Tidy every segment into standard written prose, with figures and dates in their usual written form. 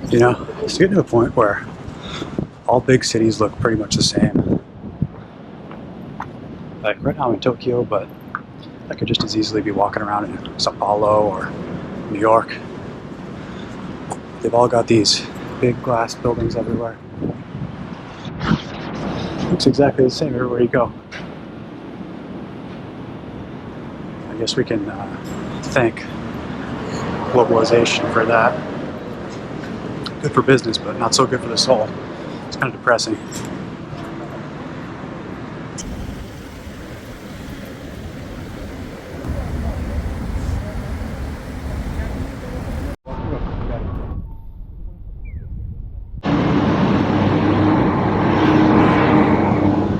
You know, it's getting to a point where all big cities look pretty much the same. Like right now I'm in Tokyo, but I could just as easily be walking around in Sao Paulo or New York. They've all got these big glass buildings everywhere. Looks exactly the same everywhere you go. I guess we can thank globalization for that. Good for business, but not so good for the soul. It's kind of depressing.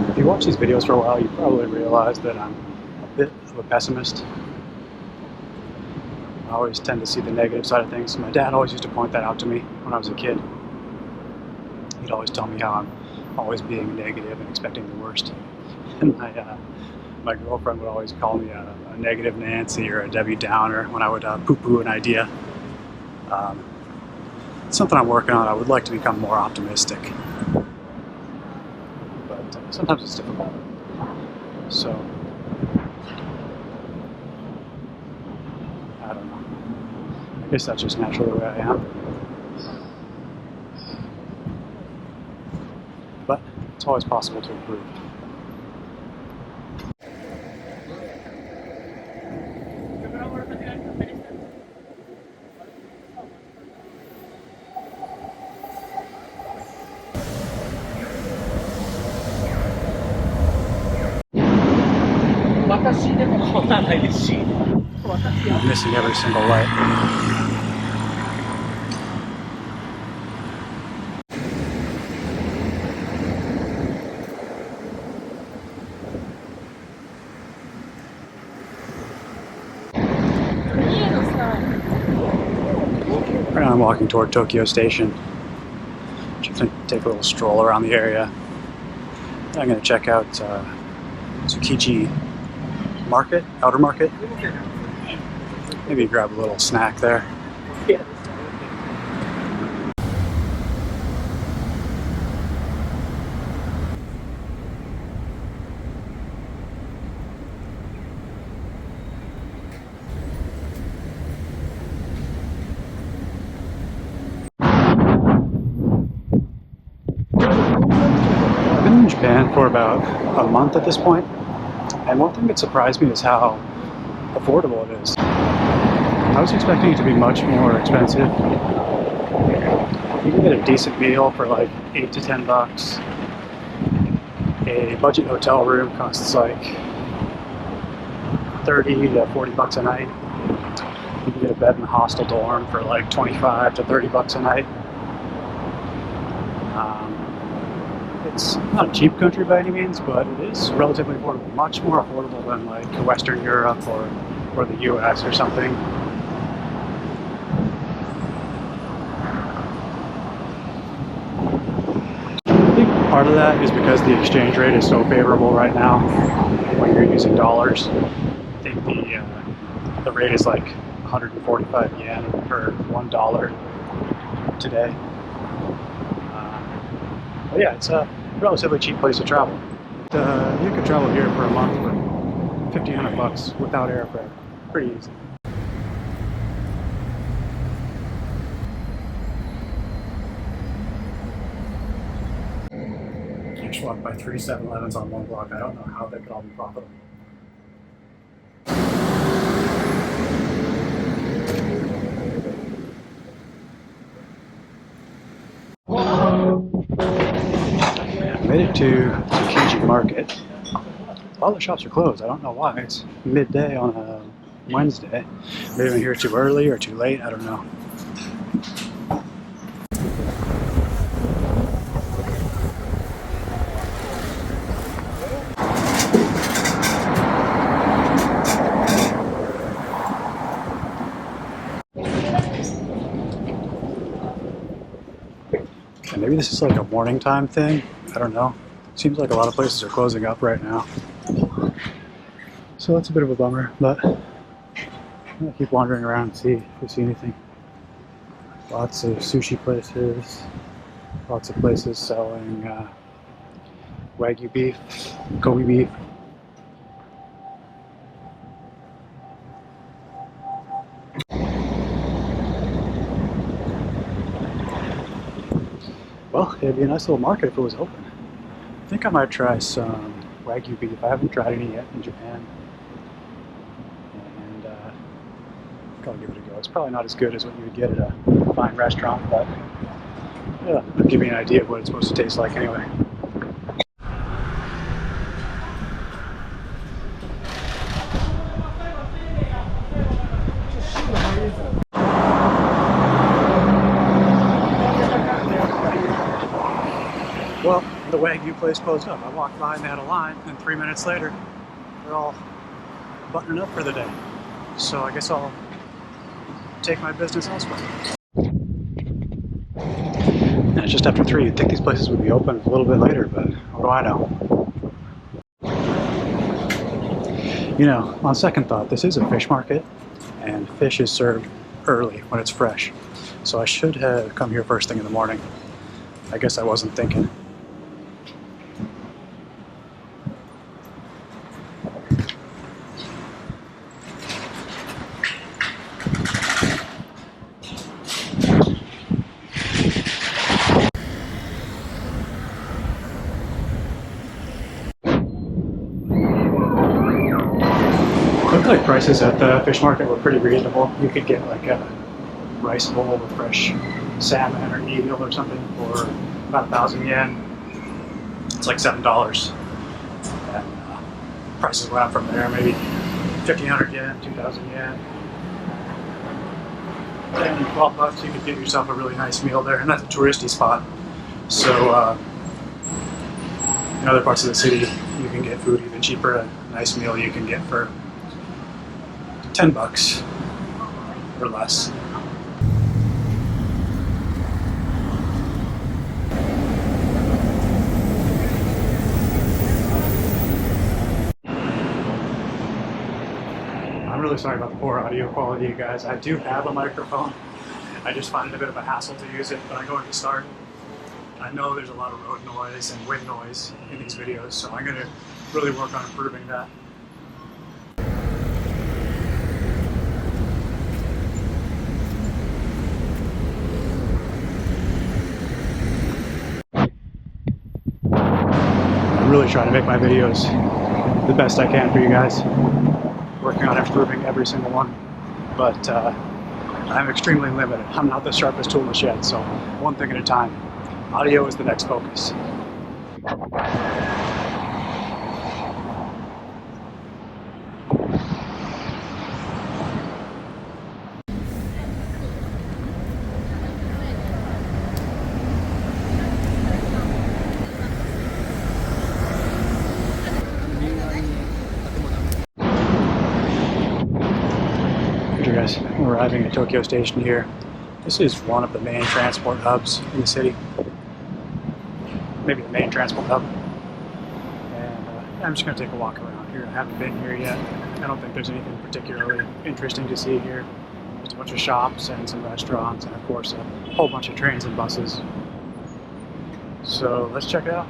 If you watch these videos for a while, you probably realize that I'm a bit of a pessimist. I always tend to see the negative side of things. My dad always used to point that out to me when I was a kid. He'd always tell me how I'm always being negative and expecting the worst. And my girlfriend would always call me a negative Nancy or a Debbie Downer when I would poo-poo an idea. It's something I'm working on. I would like to become more optimistic. But sometimes it's difficult. So, I don't know. I guess that's just naturally the way I am. But it's always possible to improve. I'm missing every single light. Right now I'm walking toward Tokyo Station. Just gonna take a little stroll around the area. I'm gonna check out Tsukiji Market, Outer Market. Maybe grab a little snack there. I've been in Japan for about a month at this point, and one thing that surprised me is how affordable it is. I was expecting it to be much more expensive. You can get a decent meal for like 8 to 10 bucks. A budget hotel room costs like 30 to 40 bucks a night. You can get a bed in a hostel dorm for like 25 to 30 bucks a night. It's not a cheap country by any means, but it is relatively affordable. Much more affordable than like Western Europe or the US or something. I think part of that is because the exchange rate is so favorable right now when you're using dollars. I think the rate is like 145 yen per $1 today. But yeah, it's a relatively cheap place to travel. You could travel here for a month for 1,500 bucks without airfare. Pretty easy. I just walked by 3 7-Elevens on one block. I don't know how they could all be profitable. I made it to Tsukiji Market. All the shops are closed. I don't know why. It's midday on a Wednesday. Maybe I'm here too early or too late. I don't know. And maybe this is like a morning time thing. I don't know. Seems like a lot of places are closing up right now. So that's a bit of a bummer, but I'm gonna keep wandering around and see if we see anything. Lots of sushi places, lots of places selling Wagyu beef, Kobe beef. Well, it'd be a nice little market if it was open. I think I might try some Wagyu beef. I haven't tried any yet in Japan. And gotta give it a go. It's probably not as good as what you would get at a fine restaurant, but yeah, it'll give me an idea of what it's supposed to taste like anyway. Well, the Wagyu place closed up. I walked by and they had a line, and 3 minutes later, they're all buttoning up for the day. So I guess I'll take my business elsewhere. And it's just after 3. You'd think these places would be open a little bit later, but what do I know? You know, on second thought, this is a fish market, and fish is served early when it's fresh. So I should have come here first thing in the morning. I guess I wasn't thinking. Looked like prices at the fish market were pretty reasonable. You could get like a rice bowl with fresh salmon or eel or something for about 1,000 yen. It's like $7. And prices went up from there, maybe 1,500 yen, 2,000 yen. And $12 you could get yourself a really nice meal there, and that's a touristy spot. So in other parts of the city you can get food even cheaper. A nice meal you can get for $10 or less. I'm really sorry about the poor audio quality, you guys. I do have a microphone. I just find it a bit of a hassle to use it when I go to start. I know there's a lot of road noise and wind noise in these videos, so I'm going to really work on improving that. I'm really trying to make my videos the best I can for you guys. Working on improving every single one, but I'm extremely limited. I'm not the sharpest tool in the shed, so one thing at a time. Audio is the next focus. Guys, we're arriving at Tokyo Station here. This is one of the main transport hubs in the city. Maybe the main transport hub. And I'm just going to take a walk around here. I haven't been here yet. I don't think there's anything particularly interesting to see here. Just a bunch of shops and some restaurants and of course a whole bunch of trains and buses. So let's check it out.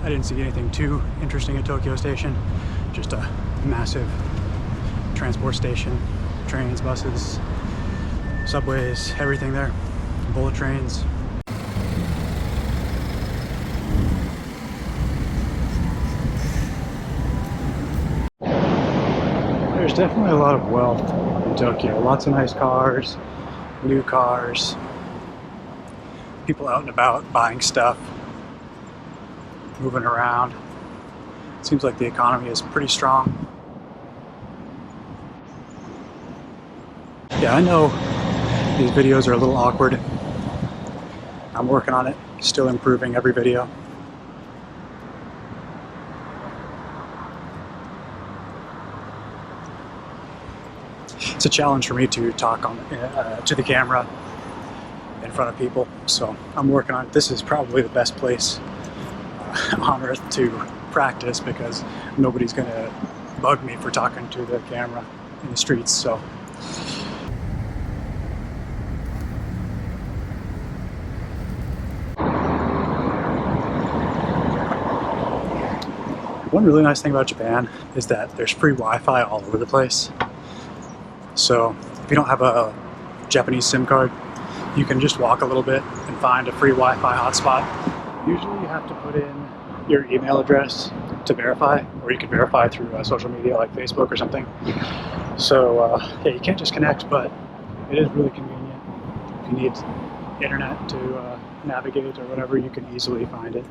I didn't see anything too interesting at Tokyo Station. Just a massive transport station, trains, buses, subways, everything there. bullet trains. There's definitely a lot of wealth in Tokyo. Lots of nice cars, new cars, people out and about buying stuff, moving around. It seems like the economy is pretty strong. Yeah, I know these videos are a little awkward. I'm working on it, still improving every video. It's a challenge for me to talk on to the camera in front of people, so I'm working on it. This is probably the best place on earth to practice because nobody's going to bug me for talking to the camera in the streets. So one really nice thing about Japan is that there's free Wi-Fi all over the place. So if you don't have a Japanese SIM card, you can just walk a little bit and find a free Wi-Fi hotspot. Usually you have to put in your email address to verify, or you can verify through social media like Facebook or something. So yeah, you can't just connect, but it is really convenient. If you need internet to navigate or whatever, you can easily find it.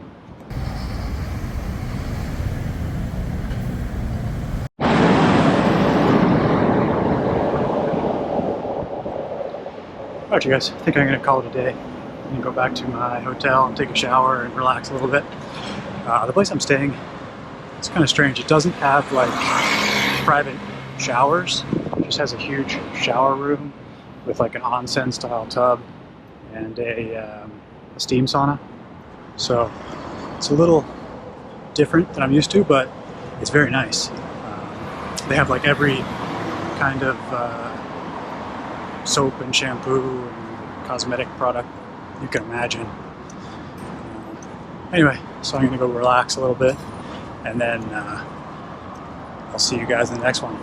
Alright you guys, I think I'm going to call it a day. I'm going to go back to my hotel and take a shower and relax a little bit. The place I'm staying, it's kind of strange. It doesn't have like private showers. It just has a huge shower room with like an onsen style tub and a steam sauna. So it's a little different than I'm used to, but it's very nice. They have like every kind of soap and shampoo and cosmetic product you can imagine. Anyway, so I'm gonna go relax a little bit and then I'll see you guys in the next one.